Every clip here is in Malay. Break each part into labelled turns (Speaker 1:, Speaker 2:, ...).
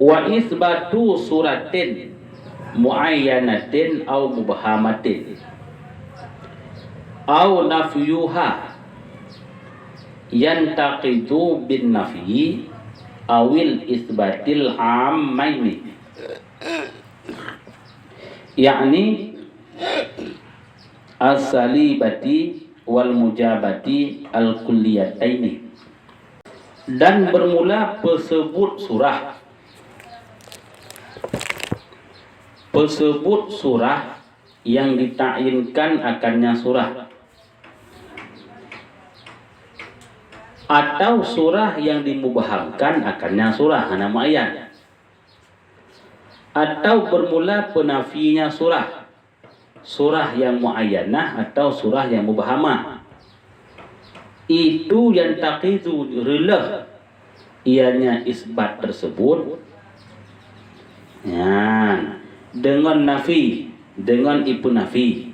Speaker 1: Wa isbatu suratin muayyanatin au mubhamatin au nafyuha yantaqidu bin nafyi awil isbatil ammaini, yakni as-salibati wal mujabati al kulliyataini. Dan bermula pesebut surah yang ditakyinkan akannya surah, atau surah yang dimubhamkan akannya surah, nama ayat, atau bermula penafinya surah yang muayyanah atau surah yang mubhamah. Itu yang taqidu releh ianya isbat tersebut ya, dengan nafi, dengan ipu nafi,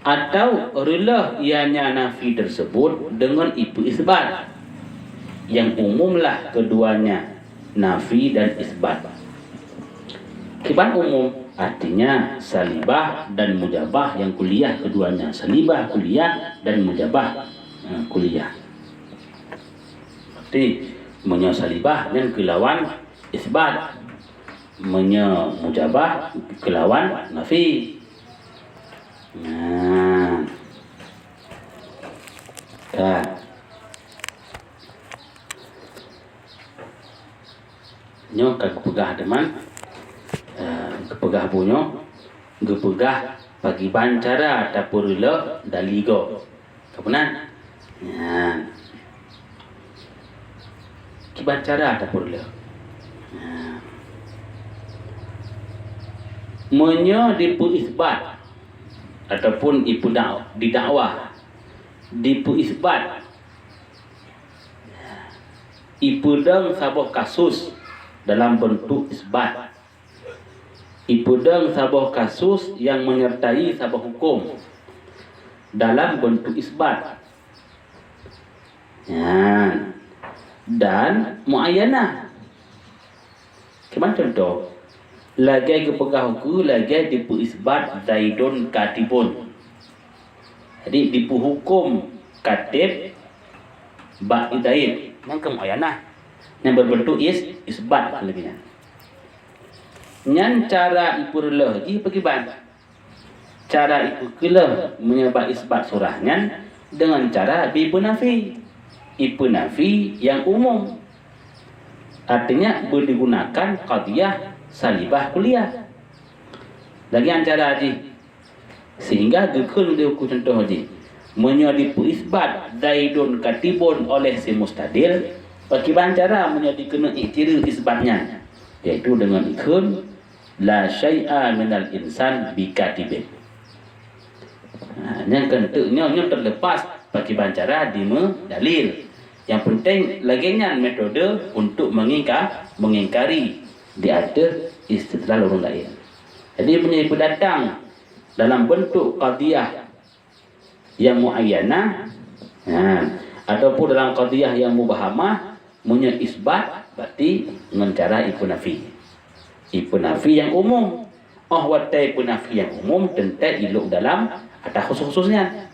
Speaker 1: atau releh ianya nafi tersebut dengan ipu isbat. Yang umumlah keduanya, nafi dan isbat. Kiban umum artinya salibah dan mujabah yang kuliah keduanya, salibah kuliah dan mujabah kuliah. Berarti salibah dan kelawan isbat, mujabah kelawan nafi. Nah, nyo kepegah teman, kepegah bunyo, kepegah bagi bancara ataupun rela daligo. Kebenar? Ya. Kibancara ataupun rela. Ya. Menyo dipu isbat ataupun ipu didakwah, dipu isbat, ipu deng sabuh kasus dalam bentuk isbat, ipu deng sabuh kasus yang menyertai sabuh hukum dalam bentuk isbat ya, dan muayyanah. Kemana contoh? Lagi kepegah hukum, lagi dipu isbat Zaidun katibun. Jadi dipu hukum katib bak Zaid, yang kemuayyanah, yang berbentuk isbat lebihnya. Yang cara ipu releh lagi bagaimana? Cara ipu keleh menyebab isbat surahnya dengan cara ipu nafi. Ipu nafi yang umum, artinya digunakan qadiyah salibah kuliah. Lagi antara haji, sehingga gekul dia contoh haji, menyadipu isbat Zaidun katibun oleh si mustadil, bagaimana cara menjadi kena ciri isbatnya, yaitu dengan ikun la syai'a minal insan bikatibin. Yang kentuknya terlepas bagi bancara di dalil. Yang penting laginya metode untuk mengingkari di ada istidlal orang lain. Jadi punya datang dalam bentuk qadiyah yang muayyanah ataupun dalam qadiyah yang mubhamah, punya isbat berarti dengan cara ipu nafi. Ipu nafi yang umum. Watai ipu nafi yang umum tentu iluk dalam ada khusus-khususnya.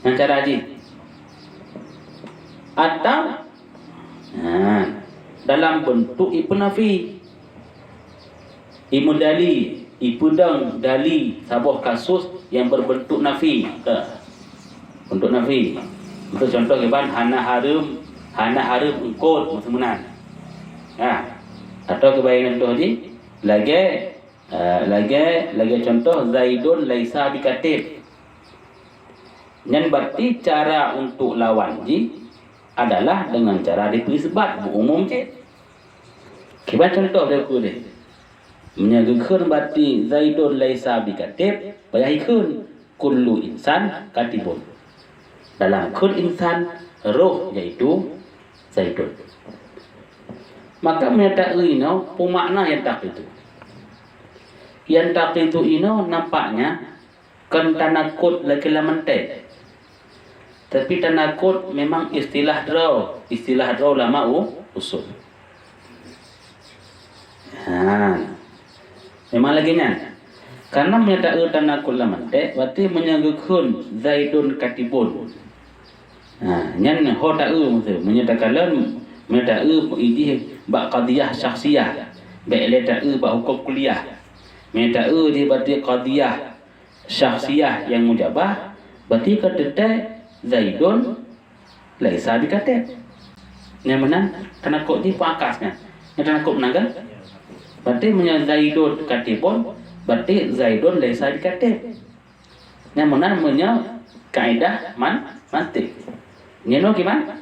Speaker 1: Yang cara haji atau dalam bentuk ipu nafi, imu dali, ipu dang dali sabuh kasus yang berbentuk nafi. Untuk nafi, untuk contoh keban hana harum engkot semenan. Atau kebayangan contoh haji lagi contoh Zaidun laisa bikatib. Yang berarti cara untuk lawan ji adalah dengan cara diisbat umum je. Kita contoh dia ku deh. Menyagakkan berarti Zaidun laisa bikatib, bayahikun kullu insan katibun. Dalam kun insan roh yaitu Zaidun. Maka menyatakan ini pemakna yang tak itu. Yang tak itu ini nampaknya kan tanakut lagi lamentet. Tapi tanakut memang istilah draw lama usul. Memang lagi nya. Karena menyata tanakul lamante, berarti menyanggukhun zaidun katibun. Nyan hota maksud menyata kalam menyata idi ba qadiyah syakhsiyah. Ba leta ba hukum kuliah. Menyata dia berarti qadiyah syakhsiyah yang mujabah, berarti kata zaidun laisa bikatib. Yang mana tanakul di pakasnya. Yang tanakul menaga. Berarti menyata zaidun katibun, berarti zaidun laisa bikatib. Yang mana kaidah mantik. Nyeno gimana?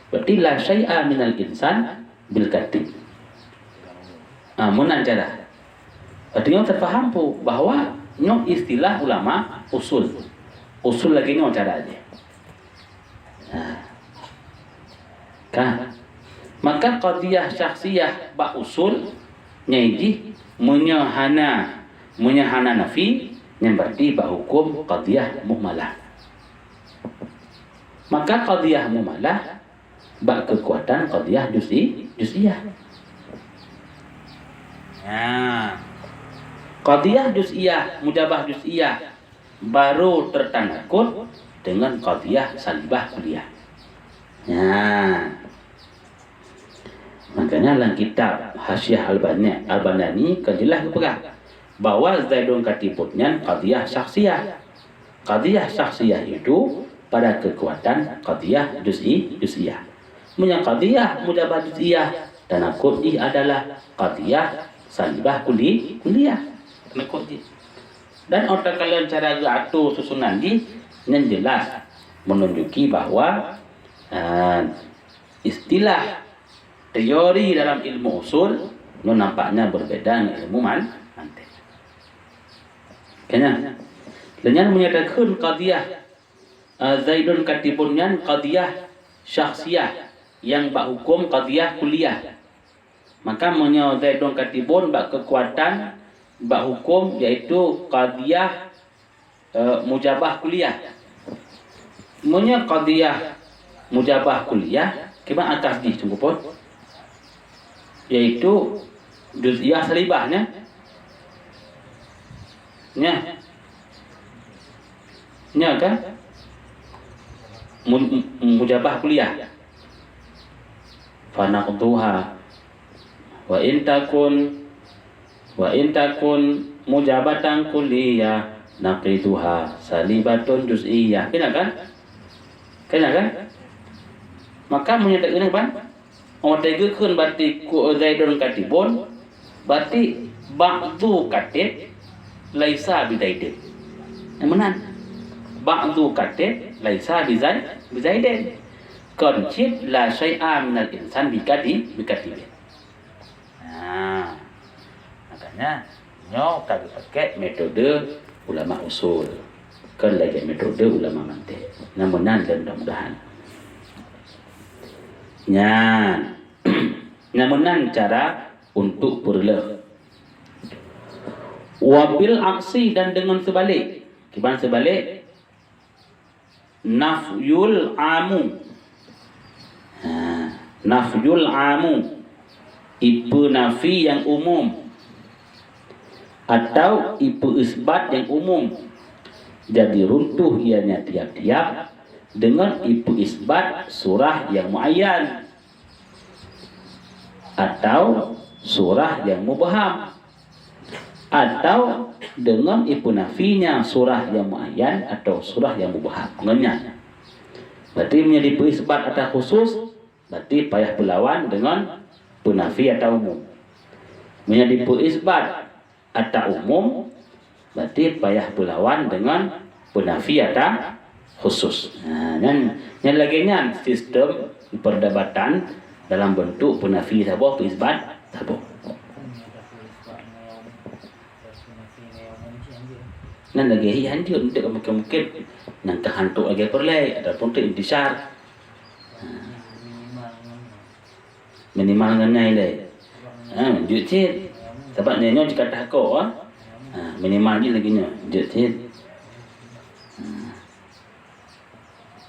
Speaker 1: Berarti la syai'a minal insan bil katib. Munan cara. Berarti yang terfaham pu bahwa nyok istilah ulama usul. Usul lagi nyok cara aja. Maka qadiyah syakhsiyah ba usul nyaiji munyahana nafi yang berarti ba hukum qadiyah muhmalah. Maka qadiyah muhmalah ba kekuatan qadiyah juz'iyah. Qadiyah juz'iyah, mujabah juz'iyah baru tertanakut dengan qadiyah salibah kuliah. Makanya dalam kitab Hasyiah Al-Banani kejelas kepegang bahwa zaidun katibunnya qadiyah syakhsiyah. Qadiyah syakhsiyah itu pada kekuatan qadiyah juz'iyah. Punya qadiyah mujabah juz'iyah tanakut adalah qadiyah salibah kuliah. Tanakut. Dan otak kalian cara atur susunan yang jelas menunjuki bahwa istilah teori dalam ilmu usul nampaknya berbeda dengan ilmu mantik. Kayaknya dengan menyatakan qadiyah zaidun katibunnya qadiyah syakhsiyah yang bak hukum qadiyah kuliah. Maka menyo zaidun katibun bak kekuatan bak hukum yaitu qadiyah mujabah kuliah. Menyo qadiyah mujabah kuliah kiban atas di tunggu pun yaitu juz'iyah salibahnya kan mujabah kuliah fanaqduha wa in takun mujabatan kuliah naqiduha salibatun juz'iyah. Kena kan? Maka menyatakan apa? Otegkeun berarti ku zaidun katibun berarti ba'du katib laisa bizaidin. Yang mana? Ba'du katib laisa bizaidin. Koncip la syai'a minal insan bikatibin. Makanya nyo kami pakai metode ulama usul. Kan lagi metode ulama mantik. Namunan dan mudah-mudahan. Namunan cara untuk berleh. Wabil aksi dan dengan sebalik. Gimana sebalik? Nafyul amu. Nafyul amu. Ipu nafi yang umum. Atau ipu isbat yang umum. Jadi runtuh ianya tiap-tiap dengan ipu isbat surah yang muayyan atau surah yang mubham atau dengan ipu nafinya surah yang muayyan atau surah yang mubham. Mengenai berarti menjadi ipu isbat atau khusus berarti payah berlawan dengan penafi atau umum. Menjadi ipu isbat atau umum berarti payah berlawan dengan penafi atau khusus. Yang laginya sistem perdebatan dalam bentuk penafi sabah, penisbat sabah. Nan lagi hancur untuk mungkin nan terhantuk lagi perlai ataupun untuk intisar. Minimal nganai le. Jujit. Sebab nyo jika takut minimal ni lagi nya jujit.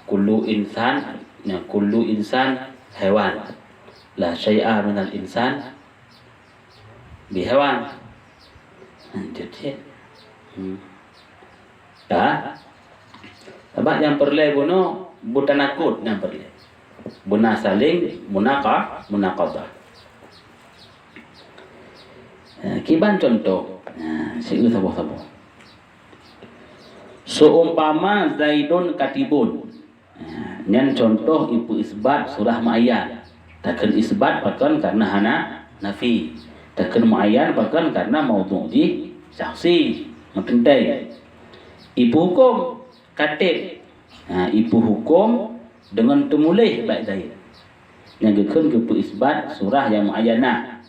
Speaker 1: Kullu insan hewan la syai'a minal insan Bihawan. Lanjut ya. Sebab yang perlu bunuh bukan nakut yang perlu. Buna saling munaqadah. Kiban contoh. Siapa sabar. Seumpama Zaidun katibun. Nyan contoh ibu isbat surah Ma'ayyan. Takkan isbat bahkan karena hana nafi. Takkan Ma'ayyan bahkan karena maudhu'i syakhsi. Mengenai. Ibu hukum katib. Ibu hukum dengan temulih baik Zaid. Yang gekun ibu isbat surah yang Ma'ayyanah.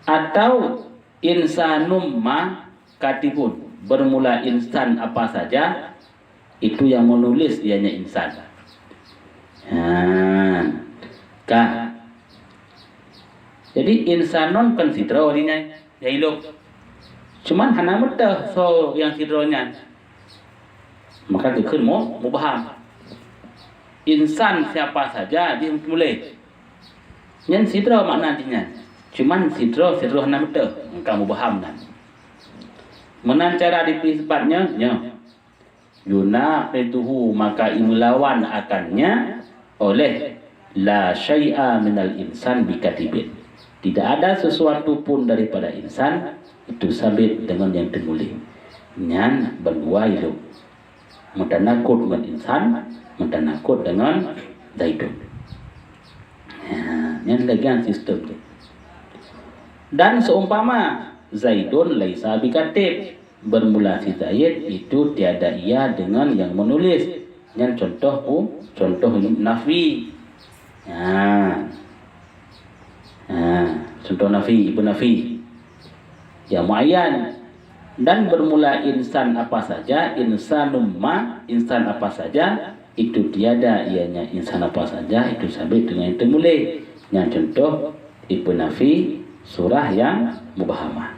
Speaker 1: Atau insanum ma katibun, bermula insan apa saja itu yang menulis ianya insan. Jadi insanun kan sidro ninya ya ilo. Cuman hana mudah so yang sidronya. Maka dikir mau paham. Insan siapa saja dia mulai. Yang sidro maknanya. Cuman sidro hana mudah. Kamu paham kan? Menan cara dipisbatnya yunaqituhu maka imlawan akannya oleh la syai'a minal insan bikatibin. Tidak ada sesuatu pun daripada insan itu sabit dengan yang termulia. Nyan berdua itu. Mentanakut dengan insan, mentanakut dengan Zaidun. Nyan lagian sistem tu. Dan seumpama Zaidun laisa bikatib, bermula si Zaid itu tiada ia dengan yang menulis. Nyan contoh nafi. Contoh nafi, ibu nafi. Ya Mu'ayyan. Dan bermula insan apa saja, insanum ma, insan apa saja, itu tiada ianya insan apa saja, itu sabit dengan yang termulia. Yang contoh ibu nafi surah yang mubahamah.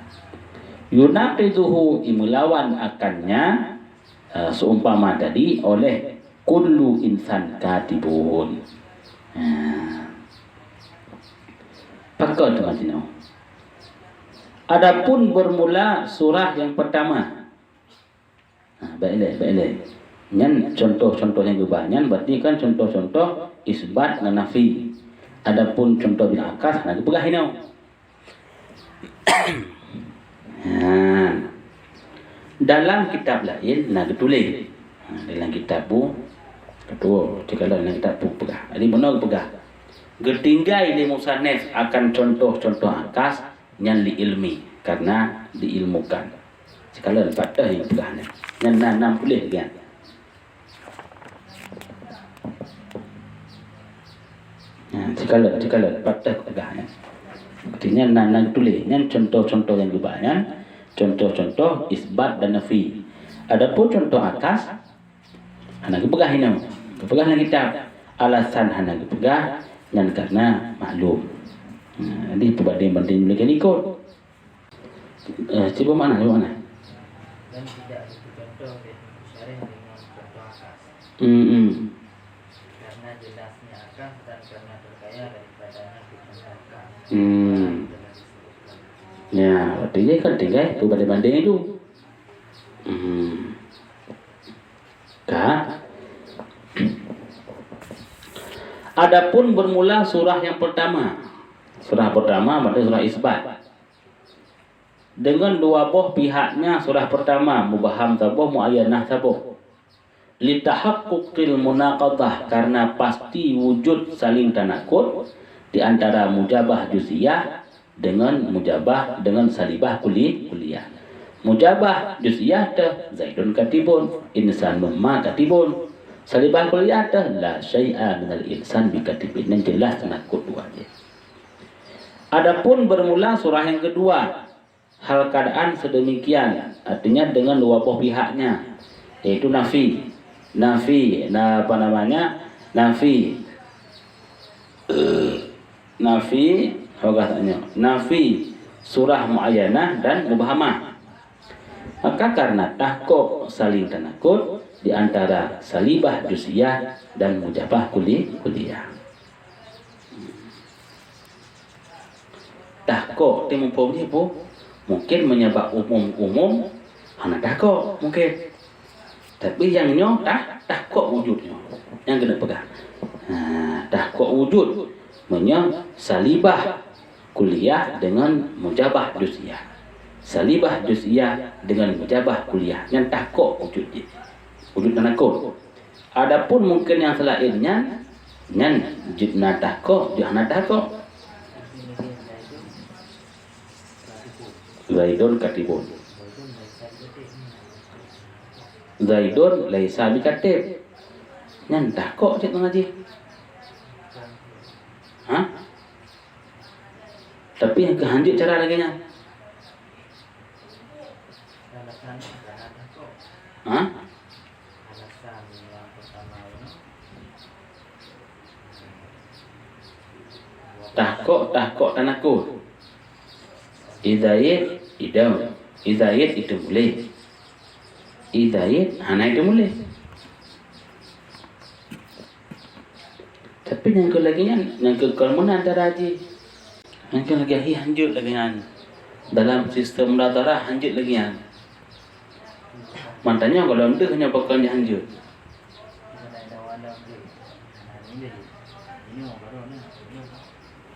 Speaker 1: Yunaqiduhu imlawan akannya seumpama tadi oleh kullu insan katibun. Pakar teman-teman. Adapun bermula surah yang pertama. Baiklah. Nyan contoh-contoh yang berbanyak berarti kan contoh-contoh isbat dan nafi. Adapun contoh bil akas nak pegah ini. Dalam kitab lain nak tulis. Dalam kitab bu kedua jika dalam kitab bu pegah. Jadi benar pegah. Getinggai li musannif akan contoh-contoh akas yang diilmi karena diilmukan. Sekalian patah yang pegahnya. Yang nanam boleh kan. Sekalian patah pegahnya. Artinya nanam tulis. Yang contoh-contoh yang banyak, contoh-contoh isbat dan nafi. Adapun contoh akas, hana pegah ini. Pegah dalam kitab. Alasan hana pegah dan karena maklum. Jadi perbanding-banding mereka ikut. Cuba mana?
Speaker 2: Dan tidak itu contoh syarih dengan contoh akas. Karena jelasnya akas dan karena terkaya daripadanya dicontohkan.
Speaker 1: Ya, artinya kan tinggal perbanding-banding itu. Adapun bermula surah yang pertama. Surah pertama berarti surah isbat. Dengan dua buah pihaknya surah pertama mubaham sabuh muayyanah sabuh. Litahaqquqil munaqadah karena pasti wujud saling tanakut di antara mujabah juz'iyah dengan mujabah dengan salibah kulliyah. Mujabah juz'iyah teh Zaidun katibun, insanun ma katibun. Salibah kulliyah teh la syai'a minal insan bikatibin. Yang jelas tanakut dua dia. Adapun bermula surah yang kedua, hal keadaan sedemikian, artinya dengan dua buah pihaknya, yaitu nafi, nafi surah muayyanah dan mubahamah. Maka karena tahqiq saling tanakut di antara salibah juz'iyah dan mujabah kulliyah. Tahko tempo ni po mungkin menyebab umum hana tahko mungkin. Tapi yang nyo tahko wujudnya yang kena pegang. Tahko wujud salibah kuliah dengan mujabah juz'iyah. Salibah juz'iyah dengan mujabah kuliah. Yang tahko wujud dia. Wujud tanakul. Adapun mungkin yang selainnya nyan jibna tahko jahna tahko. Zaidun katibun. Zaidun laisa bikatib. Nyan tahko cik ngaji. Tapi yang kehanjut cara lagi nya.
Speaker 2: Alasan yang pertama ini
Speaker 1: Tahko tanakul. Idayat itu boleh. Idayat hana itu boleh. Tapi yang ke lagi yang ke kalmunan daraji. Yang ke lagi hanjut lagi dalam sistem ratara hanjut lagi Mantanya kalau dia hanya bakal hanjut.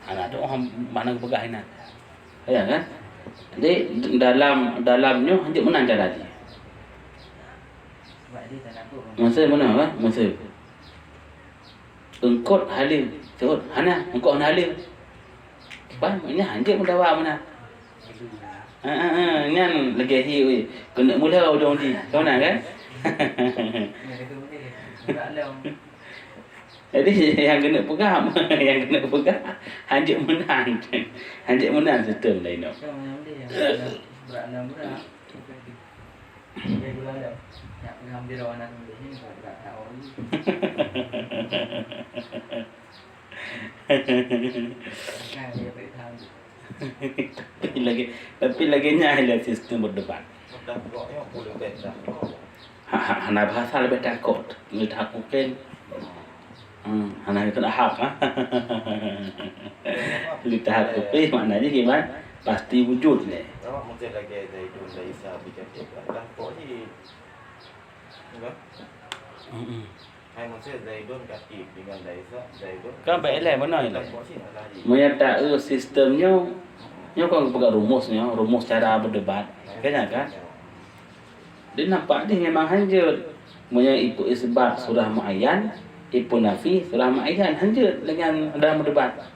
Speaker 1: Anak tu orang mana kepegahan ya kan? Jadi dalamnya hanjut menang cara dia. Masa mana kan? Masa engkot halim. Sebut hana engkot halim. Bah, ini hanjut mendawa mana? Nyan lagi hi kena mula ujung di. Kau nak kan? Jadi yang kena pegang hanjut menang sistem lain tu. Tapi lagi nyai sistem berdebat. Hana bahasa lebih takut, lebih takut kan? Hana itu hak lebih takut. Maknanya gimana? Pasti wujud ni.
Speaker 3: Mungkin lagi Zaidun laisa bikatib. Tahko ni, enggak? Hai mungkin Zaidun katib dengan laisa Zaidun.
Speaker 1: Kan baik lah mana ni? Menyata sistemnya. Nyo kan pegang rumusnya, rumus cara berdebat. Kan? Dia nampak dia memang hanjut. Punya itu isbat surah muayyan, ipu nafi surah muayyan hanjut dengan dalam berdebat.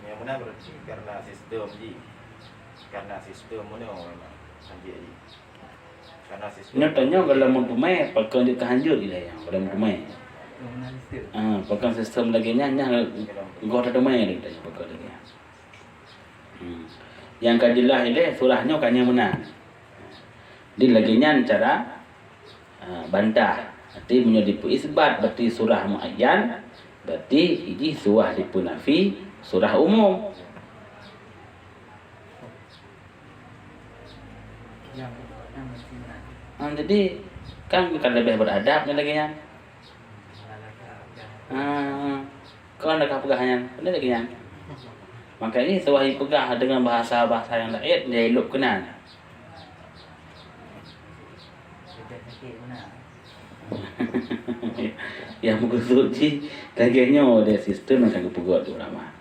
Speaker 3: Yang mana berarti karena sistem ji. Karena sistem mana memang hanjut ji. Karena sistem.
Speaker 1: Nyatanya kalau mau dumai pakai dia kehanjut dia yang kalau mau dumai. Pakai sistem lagi nya gua ada dumai dia pakai lagi. Yang kajilah ini surahnya kanya menang. Di lagi nya cara bantah. Berarti menjadi isbat berarti surah muayyan, berarti ini surah dipunafi surah umum. Jadi kan lebih beradab ni lagi nya. Kau nak pegangan, benar lagi nya. Makanya sewahi pegah dengan bahasa-bahasa yang lain dia elok kenal. Yang mengusut ji lagi dia sistem akan kepegot tu lama.